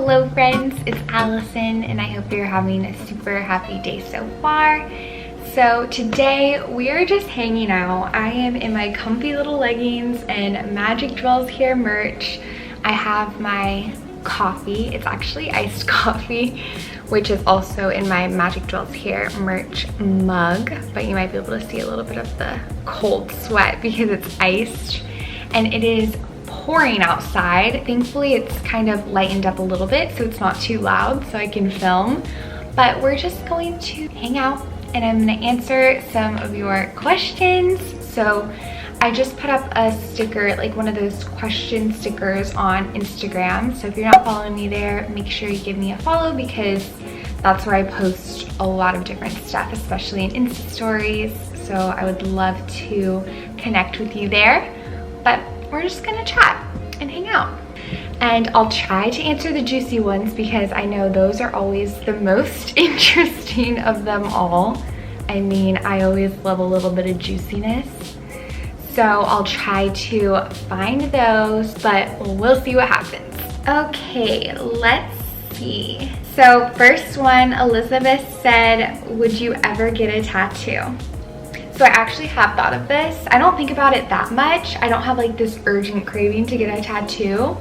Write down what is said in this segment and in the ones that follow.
Hello friends, it's Allison and I hope you're having a super happy day so far. So today we are just hanging out. I am in my comfy little leggings and Magic Dwells Here merch. I have my coffee. It's actually iced coffee, which is also in my Magic Dwells Here merch mug, but you might be able to see a little bit of the cold sweat because it's iced, and it is pouring outside. Thankfully it's kind of lightened up a little bit so it's not too loud so I can film, but we're just going to hang out and I'm going to answer some of your questions. So I just put up a sticker, like one of those question stickers on Instagram. So if you're not following me there, make sure you give me a follow because that's where I post a lot of different stuff, especially in Insta stories. So I would love to connect with you there. But we're just gonna chat and hang out. And I'll try to answer the juicy ones because I know those are always the most interesting of them all. I mean, I always love a little bit of juiciness. So I'll try to find those, but we'll see what happens. Okay, let's see. So first one, Elizabeth said, would you ever get a tattoo? So I actually have thought of this. I don't think about it that much. I don't have like this urgent craving to get a tattoo.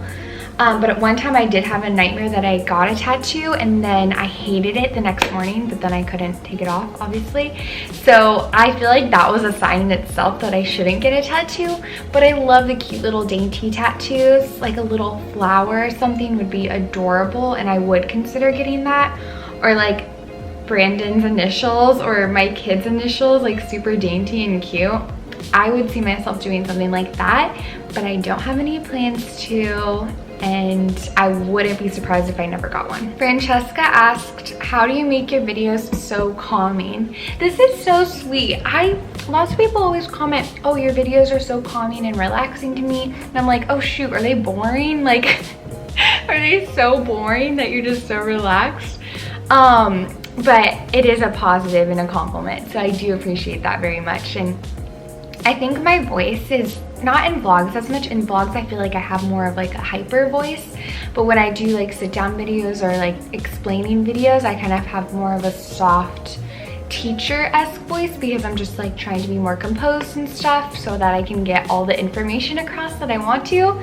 But at one time I did have a nightmare that I got a tattoo and then I hated it the next morning, but then I couldn't take it off, obviously. So I feel like that was a sign in itself that I shouldn't get a tattoo. But I love the cute little dainty tattoos. Like a little flower or something would be adorable and I would consider getting that. Or like Brandon's initials or my kids' initials, like super dainty and cute. I would see myself doing something like that, but I don't have any plans to, and I wouldn't be surprised if I never got one. Francesca asked, how do you make your videos so calming? This is so sweet. Lots of people always comment, oh, your videos are so calming and relaxing to me. And I'm like, oh shoot, are they boring? Like, are they so boring that you're just so relaxed? But it is a positive and a compliment, so I do appreciate that very much. And I think my voice is not in vlogs as much. In vlogs I feel like I have more of like a hyper voice, but when I do like sit down videos or like explaining videos, I kind of have more of a soft teacher-esque voice because I'm just like trying to be more composed and stuff so that I can get all the information across that I want to.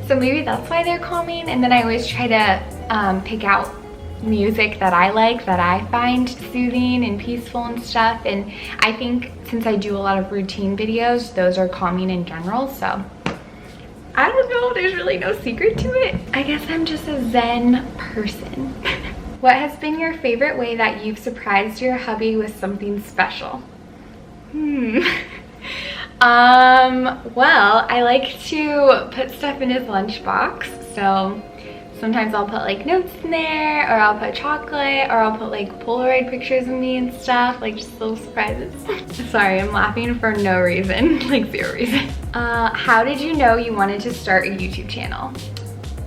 So maybe that's why they're calming. And then I always try to pick out music that I like, that I find soothing and peaceful and stuff. And I think since I do a lot of routine videos, those are calming in general. So I don't know, there's really no secret to it. I guess I'm just a Zen person. What has been your favorite way that you've surprised your hubby with something special? Well, I like to put stuff in his lunchbox. So sometimes I'll put like notes in there, or I'll put chocolate, or I'll put like Polaroid pictures of me and stuff, like just little surprises. Sorry, I'm laughing for no reason, like zero reason. How did you know you wanted to start a YouTube channel?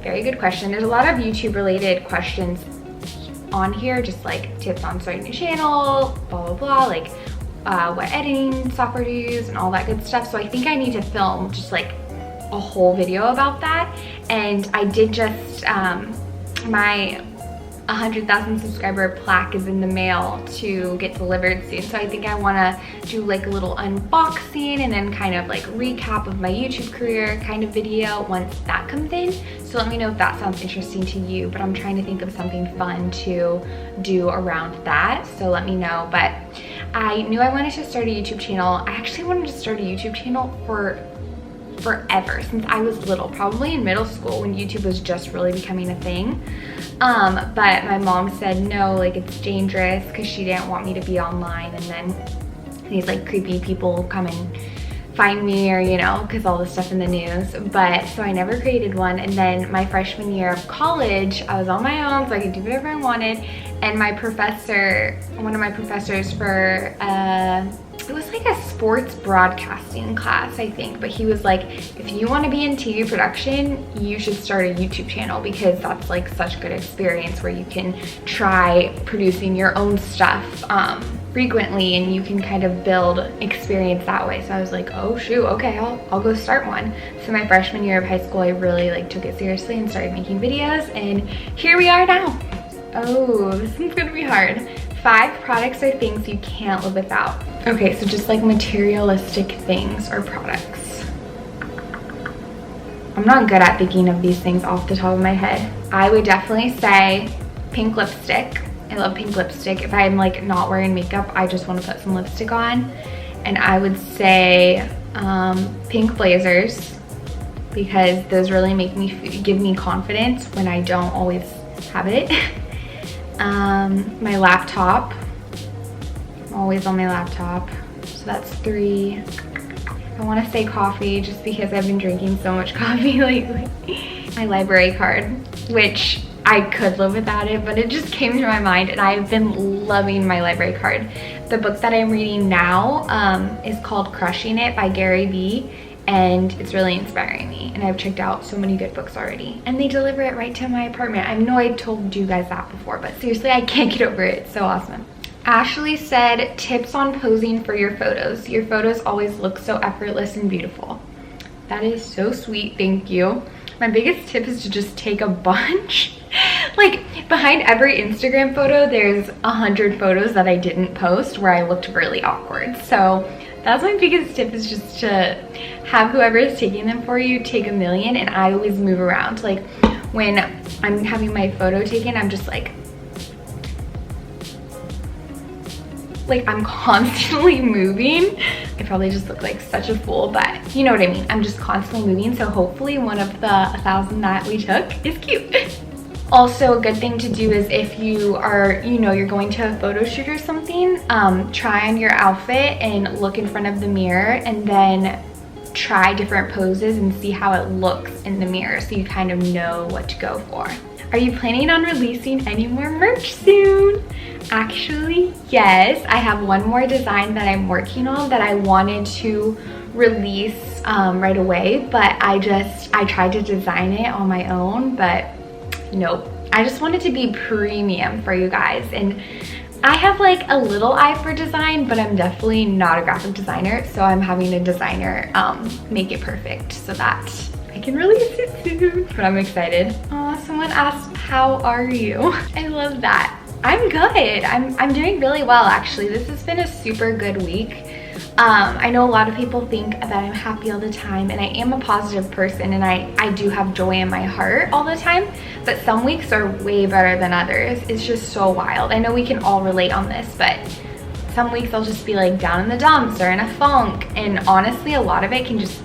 Very good question. There's a lot of YouTube related questions on here, just like tips on starting a channel, blah, blah, blah, like what editing software to use and all that good stuff. So I think I need to film just like a whole video about that. And I did just, my 100,000 subscriber plaque is in the mail to get delivered soon. So I think I want to do like a little unboxing and then kind of like recap of my YouTube career kind of video once that comes in. So let me know if that sounds interesting to you, but I'm trying to think of something fun to do around that. So let me know. But I knew I wanted to start a YouTube channel. I actually wanted to start a YouTube channel for forever, since I was little, probably in middle school when YouTube was just really becoming a thing. But my mom said no, like it's dangerous, because she didn't want me to be online and then these like creepy people come and find me, or you know, because all the stuff in the news. But so I never created one. And then my freshman year of college, I was on my own, so I could do whatever I wanted. And my professor, one of my professors for it was like a sports broadcasting class, I think, but he was like, if you want to be in TV production, you should start a YouTube channel, because that's like such good experience where you can try producing your own stuff frequently, and you can kind of build experience that way. So I was like, oh shoot, okay, I'll go start one. So my freshman year of high school, I really like took it seriously and started making videos, and here we are now. Oh, this one's gonna be hard. 5 products or things you can't live without. Okay, so just like materialistic things or products. I'm not good at thinking of these things off the top of my head. I would definitely say pink lipstick. I love pink lipstick. If I'm like not wearing makeup, I just want to put some lipstick on. And I would say pink blazers, because those really give me confidence when I don't always have it. My laptop. I'm always on my laptop. So that's 3. I want to say coffee, just because I've been drinking so much coffee lately. My library card, which I could live without it, but it just came to my mind, and I've been loving my library card. The book that I'm reading now is called Crushing It by Gary Vee, and it's really inspiring me, and I've checked out so many good books already, and they deliver it right to my apartment. I know I told you guys that before, but seriously, I can't get over it. It's so awesome. Ashley said, tips on posing for your photos. Your photos always look so effortless and beautiful. That is so sweet, thank you. My biggest tip is to just take a bunch. Like, behind every Instagram photo, there's 100 photos that I didn't post where I looked really awkward. So that's my biggest tip, is just to have whoever is taking them for you take a million. And I always move around. Like, when I'm having my photo taken, I'm just like I'm constantly moving. I probably just look like such a fool, but you know what I mean. I'm just constantly moving, so hopefully one of the 1,000 that we took is cute. Also, a good thing to do is if you are, you're going to a photo shoot or something, try on your outfit and look in front of the mirror, and then try different poses and see how it looks in the mirror, so you kind of know what to go for. Are you planning on releasing any more merch soon? Actually, yes. I have one more design that I'm working on that I wanted to release right away, but I tried to design it on my own, but nope. I just wanted to be premium for you guys, and I have like a little eye for design, but I'm definitely not a graphic designer, so I'm having a designer make it perfect so that I can release it soon. But I'm excited. Oh, someone asked, how are you? I love that. I'm good. I'm doing really well, actually. This has been a super good week. I know a lot of people think that I'm happy all the time, and I am a positive person, and I do have joy in my heart all the time, but some weeks are way better than others. It's just so wild. I know we can all relate on this, but some weeks I'll just be like down in the dumps or in a funk, and honestly, a lot of it can just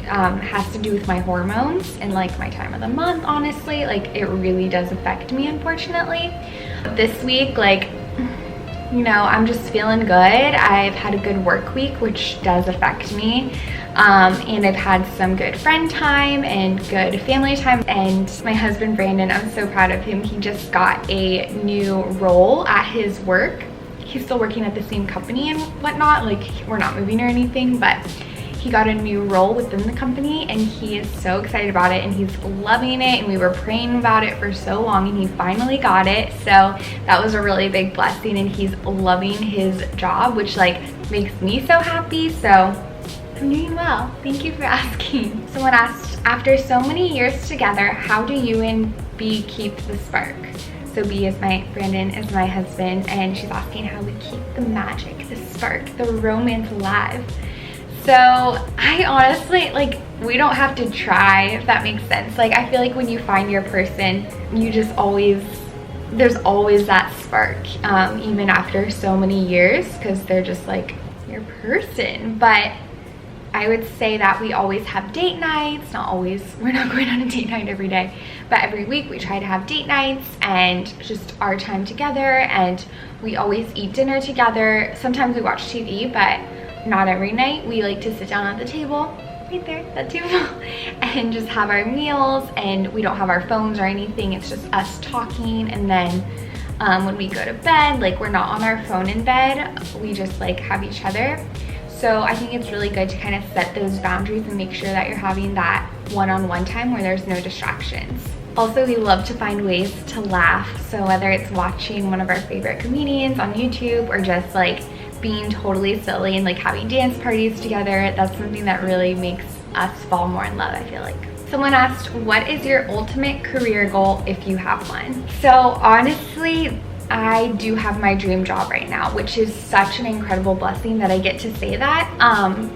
has to do with my hormones and like my time of the month. Honestly, like it really does affect me, unfortunately. This week, like, I'm just feeling good. I've had a good work week, which does affect me. And I've had some good friend time and good family time. And my husband, Brandon, I'm so proud of him. He just got a new role at his work. He's still working at the same company and whatnot. Like, we're not moving or anything, but he got a new role within the company, and he is so excited about it, and he's loving it, and we were praying about it for so long, and he finally got it. So that was a really big blessing, and he's loving his job, which like makes me so happy. So I'm doing well. Thank you for asking. Someone asked, after so many years together, how do you and B keep the spark? So Brandon is my husband, and she's asking how we keep the magic, the spark, the romance alive. So I honestly, like, we don't have to try, if that makes sense. Like, I feel like when you find your person, you just there's always that spark, even after so many years, because they're just like your person. But I would say that we always have date nights. Not always, we're not going on a date night every day, but every week we try to have date nights and just our time together, and we always eat dinner together. Sometimes we watch TV, but not every night. We like to sit down at the table, right there, that table, and just have our meals, and we don't have our phones or anything. It's just us talking. And then when we go to bed, like, we're not on our phone in bed. We just like have each other. So I think it's really good to kind of set those boundaries and make sure that you're having that one-on-one time where there's no distractions. Also, we love to find ways to laugh. So whether it's watching one of our favorite comedians on YouTube or just like being totally silly and like having dance parties together, that's something that really makes us fall more in love, I feel like. Someone asked, what is your ultimate career goal if you have one? So honestly, I do have my dream job right now, which is such an incredible blessing that I get to say that.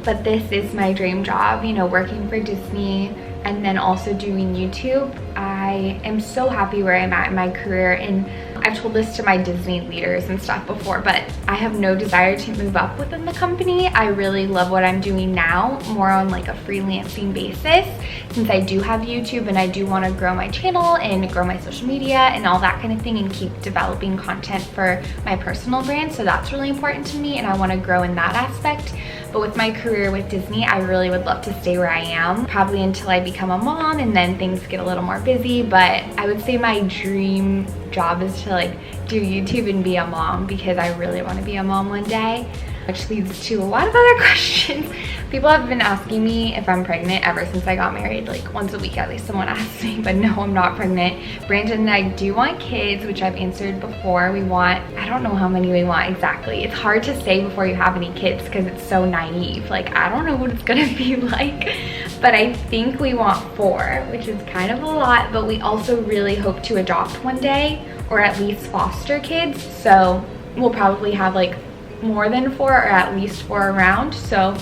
But this is my dream job, you know, working for Disney and then also doing YouTube. I am so happy where I'm at in my career, and I've told this to my Disney leaders and stuff before, but I have no desire to move up within the company. I really love what I'm doing now, more on like a freelancing basis, since I do have YouTube and I do want to grow my channel and grow my social media and all that kind of thing and keep developing content for my personal brand. So that's really important to me and I want to grow in that aspect. But with my career with Disney, I really would love to stay where I am, probably until I become a mom and then things get a little more busy. But I would say my dream job is to like do YouTube and be a mom, because I really want to be a mom one day. Which leads to a lot of other questions. People have been asking me if I'm pregnant ever since I got married. Like once a week at least someone asks me, but no, I'm not pregnant. Brandon and I do want kids, which I've answered before. We want, I don't know how many we want exactly. It's hard to say before you have any kids because it's so naive. Like I don't know what it's gonna be like, but I think we want 4, which is kind of a lot, but we also really hope to adopt one day, or at least foster kids. So we'll probably have like more than 4 or at least 4 around, so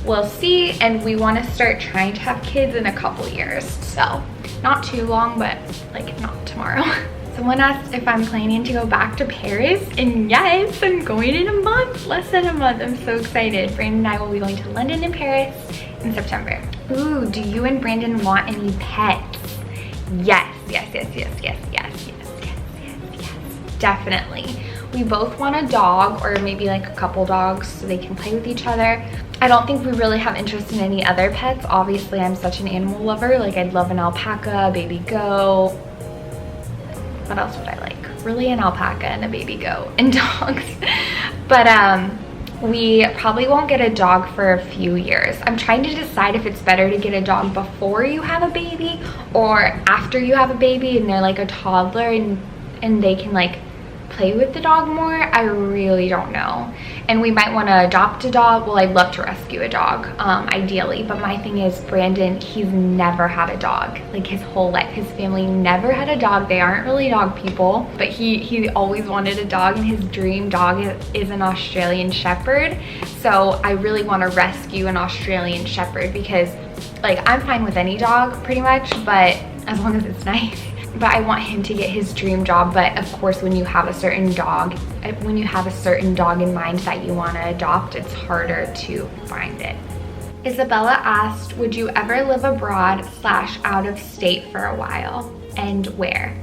we'll see. And we want to start trying to have kids in a couple years, so not too long, but like not tomorrow. Someone asked if I'm planning to go back to Paris, and yes, I'm going in a month, less than a month. I'm so excited. Brandon and I will be going to London and Paris in September. Ooh, do you and Brandon want any pets? Yes, yes, yes, yes, yes, yes, yes, yes, yes, yes, definitely. We both want a dog, or maybe like a couple dogs so they can play with each other. I don't think we really have interest in any other pets. Obviously, I'm such an animal lover. Like I'd love an alpaca, a baby goat. What else would I like? Really an alpaca and a baby goat and dogs. But we probably won't get a dog for a few years. I'm trying to decide if it's better to get a dog before you have a baby or after you have a baby and they're like a toddler and they can like play with the dog more. I really don't know. And we might want to adopt a dog. Well, I'd love to rescue a dog, ideally, but my thing is Brandon, he's never had a dog. Like his whole life, his family never had a dog. They aren't really dog people, but he always wanted a dog, and his dream dog is an Australian Shepherd. So I really want to rescue an Australian Shepherd, because like I'm fine with any dog pretty much, but as long as it's nice. But I want him to get his dream job. But of course, when you have a certain dog in mind that you want to adopt, it's harder to find it. Isabella asked, would you ever live abroad / out of state for a while, and where?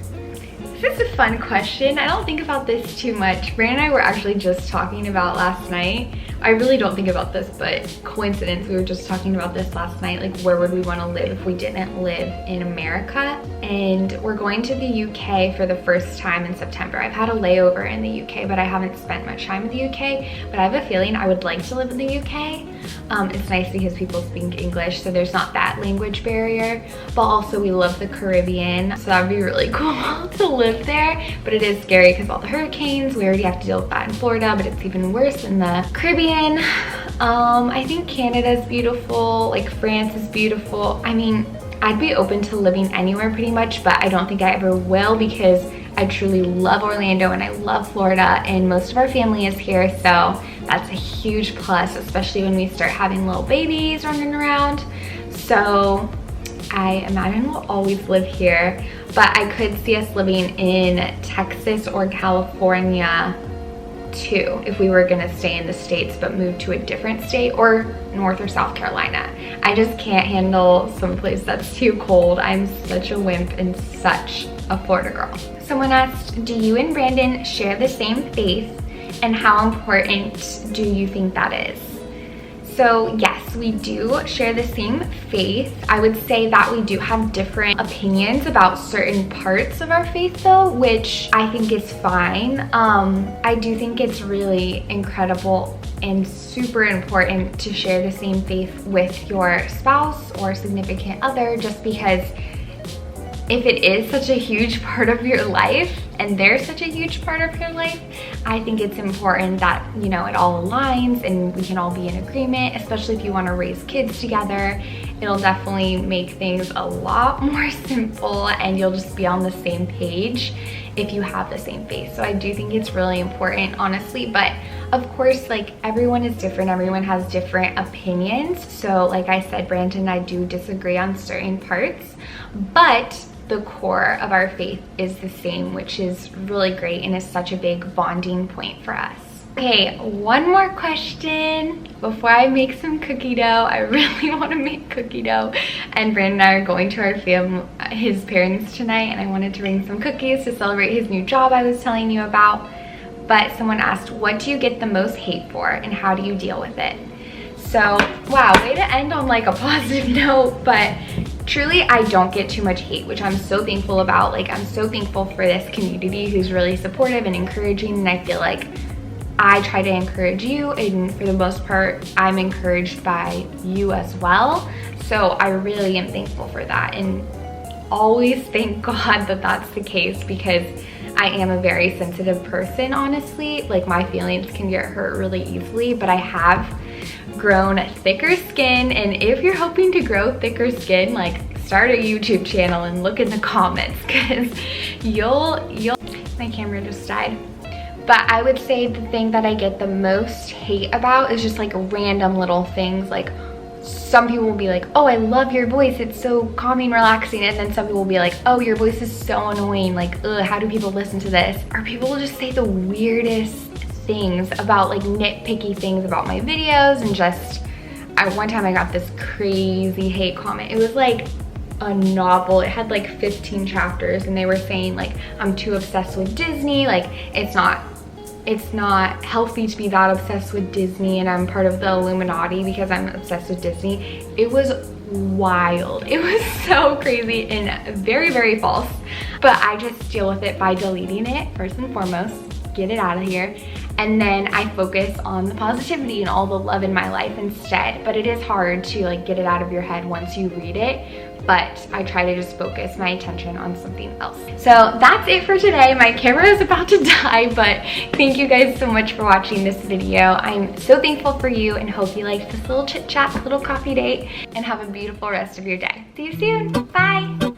This is a fun question. I don't think about this too much. Brandon and I were actually just talking about last night. I really don't think about this, but coincidence, we were just talking about this last night, like where would we want to live if we didn't live in America? And we're going to the UK for the first time in September. I've had a layover in the UK, but I haven't spent much time in the UK, but I have a feeling I would like to live in the UK. It's nice because people speak English, so there's not that language barrier, but also we love the Caribbean, so that would be really cool to live there. But it is scary because all the hurricanes, we already have to deal with that in Florida, but it's even worse in the Caribbean. I think Canada's beautiful, like France is beautiful. I mean, I'd be open to living anywhere pretty much, but I don't think I ever will, because I truly love Orlando and I love Florida, and most of our family is here, so that's a huge plus, especially when we start having little babies running around. So I imagine we'll always live here, but I could see us living in Texas or California too, if we were gonna stay in the States but move to a different state, or North or South Carolina. I just can't handle someplace that's too cold. I'm such a wimp and such a Florida girl. Someone asked, do you and Brandon share the same faith, and how important do you think that is? So yes, we do share the same faith. I would say that we do have different opinions about certain parts of our faith though, which I think is fine. I do think it's really incredible and super important to share the same faith with your spouse or significant other, just because if it is such a huge part of your life and they're such a huge part of your life, I think it's important that, you know, it all aligns and we can all be in agreement, especially if you want to raise kids together. It'll definitely make things a lot more simple and you'll just be on the same page if you have the same faith. So I do think it's really important, honestly, but of course, like, everyone is different, everyone has different opinions. So like I said, Brandon and I do disagree on certain parts, but the core of our faith is the same, which is really great and is such a big bonding point for us. Okay, one more question before I make some cookie dough. I really want to make cookie dough, and Brandon and I are going to his parents tonight, and I wanted to bring some cookies to celebrate his new job I was telling you about. But someone asked, what do you get the most hate for and how do you deal with it? So, wow, way to end on like a positive note, but truly I don't get too much hate, which I'm so thankful about. Like, I'm so thankful for this community who's really supportive and encouraging, and I feel like I try to encourage you, and for the most part, I'm encouraged by you as well. So I really am thankful for that, and always thank God that that's the case, because I am a very sensitive person, honestly. Like, my feelings can get hurt really easily, but I have grown thicker skin, and if you're hoping to grow thicker skin, like, start a YouTube channel and look in the comments, because my camera just died. But I would say the thing that I get the most hate about is just like random little things. Like, some people will be like, oh, I love your voice, it's so calming, relaxing. And then some people will be like, oh, your voice is so annoying, like, ugh, how do people listen to this? Or people will just say the weirdest things about, like, nitpicky things about my videos. And just, one time I got this crazy hate comment. It was like a novel. It had like 15 chapters, and they were saying like, I'm too obsessed with Disney, like it's not healthy to be that obsessed with Disney, and I'm part of the Illuminati because I'm obsessed with Disney. It was wild. It was so crazy and very, very false. But I just deal with it by deleting it first and foremost, get it out of here. And then I focus on the positivity and all the love in my life instead. But it is hard to like get it out of your head once you read it. But I try to just focus my attention on something else. So that's it for today. My camera is about to die, but thank you guys so much for watching this video. I'm so thankful for you and hope you liked this little chit chat, little coffee date, and have a beautiful rest of your day. See you soon. Bye.